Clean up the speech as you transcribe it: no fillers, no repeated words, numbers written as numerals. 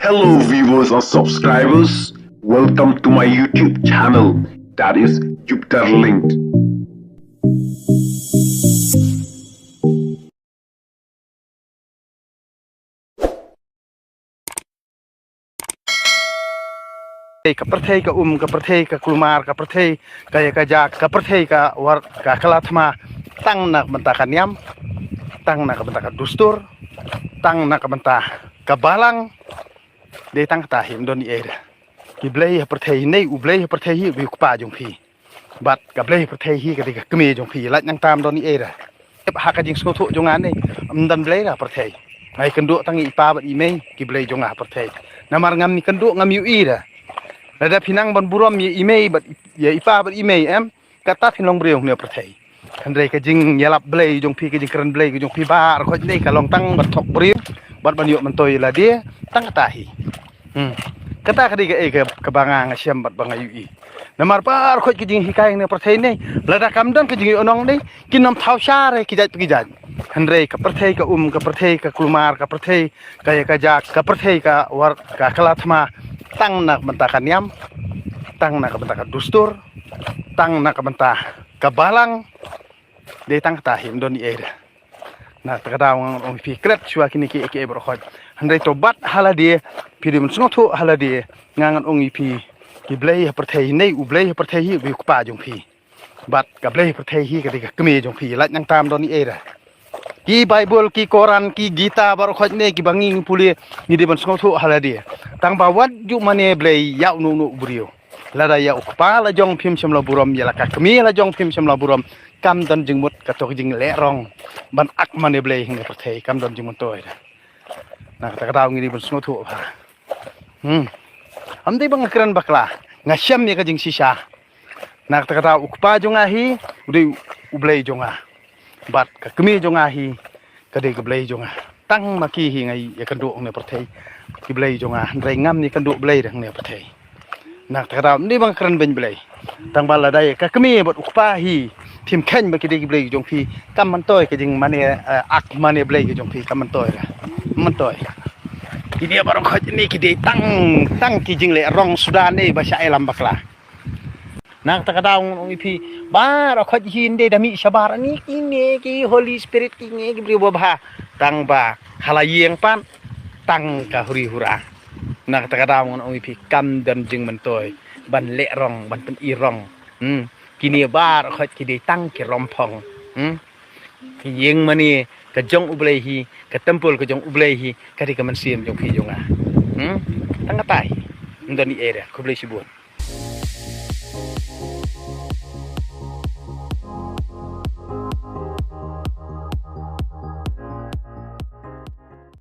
Hello viewers and subscribers, welcome to my YouTube channel, that is Jupiter Linked. Ka perthai ka ka perthai ka kulmar ka perthai ka jak ka perthai ka war ka kalathma tang nak benta ka niam tang nak benta ka dustur tang nak benta ka balang de tang ta him don era ki blai perthai nei u blai perthai hi bi pa jong phi bat ka blai perthai hi ka de ka kme jong phi lat nang tam don era ha ka jing so thu jong an nei dan blai la perthai mai kenduk tang i pa bat i mei ki blai jong a perthai namar ngam ni kenduk ngam yu i da Lada pinang ban buram ye imei bat ye ipa bat imei kata pinong briong ne perthai kandrei ka jing yalap blei jong pi ka jing kran blei ka jong pi bar khoj nei ka long tang bat thok briu bat ban yo man toy la dia tang kata hi kata ka di ka banga nga siam bat banga yu i namar par khoj ka jing hikai ne perthai nei lada kamdan ka jing onong nei kinom thau share ki jat kandrei ka perthai ka perthai ka kulmar ka perthai ka jak ka perthai ka war ka kalathma tang nak benta ka niam tang nak benta ka dustur tang nak benta ka balang de tang ta him don era na ta daw ong pi kret chua kini ki ke bro khoj handai to bat haladi pirim snothu haladi ngangan ong pi ki blai perthai nei u blai perthai hi bi pa jong pi bat ka blai perthai hi ka de ka kme jong pi lat nang tam don era ki Bible ki Quran ki Gita bar khoj ne ki banging puli ni de ban snothu haladi tang bawat ju mane blai ya nu brio lada ya ukpa la jong phim semla buram ya la ka kmi la jong phim semla buram kam dan jingmut ka tok jing le rong ban ak mane blai hing perthai kam dan jingmut toy na ka daw ngi ban sno thu ba am dei bang kran bakla ngasiam ya ka jing sisa na ka daw ukpa jong ahi udei ublai jong a bat ka kmi jong ahi ka de ka blai jong a tang maki hi ngai ya kan do ne perthai ki blai jonga ndrai ngam ni kan du blai dang ne perthai nak ta ni bang kran ben blai tang bala dai ka kmi bot ukpa hi thim khen ba ki de ki blai jong phi kam man toy ka jing mane ak mane blai ki jong phi kam man toy ki dia barong khoj ni ki de tang ki jing le rong sudan ni ba sha elam bakla nak ta daung ong phi ba ro khoj hin de dami sabar ni ki holy spirit ki nge ki bri ba tang ba halayeng pan tang ka huri hura nak ta daw ngon ong pi kam dan jing mentoy ban le rong ban pen i rong kini bar khot ki de tang ki rompong ki yeng mani ka jong ublei hi ka tempul ka jong ublei hi ka di ka man siem jong pi jong a tang ka tai ndani ere ko blei sibun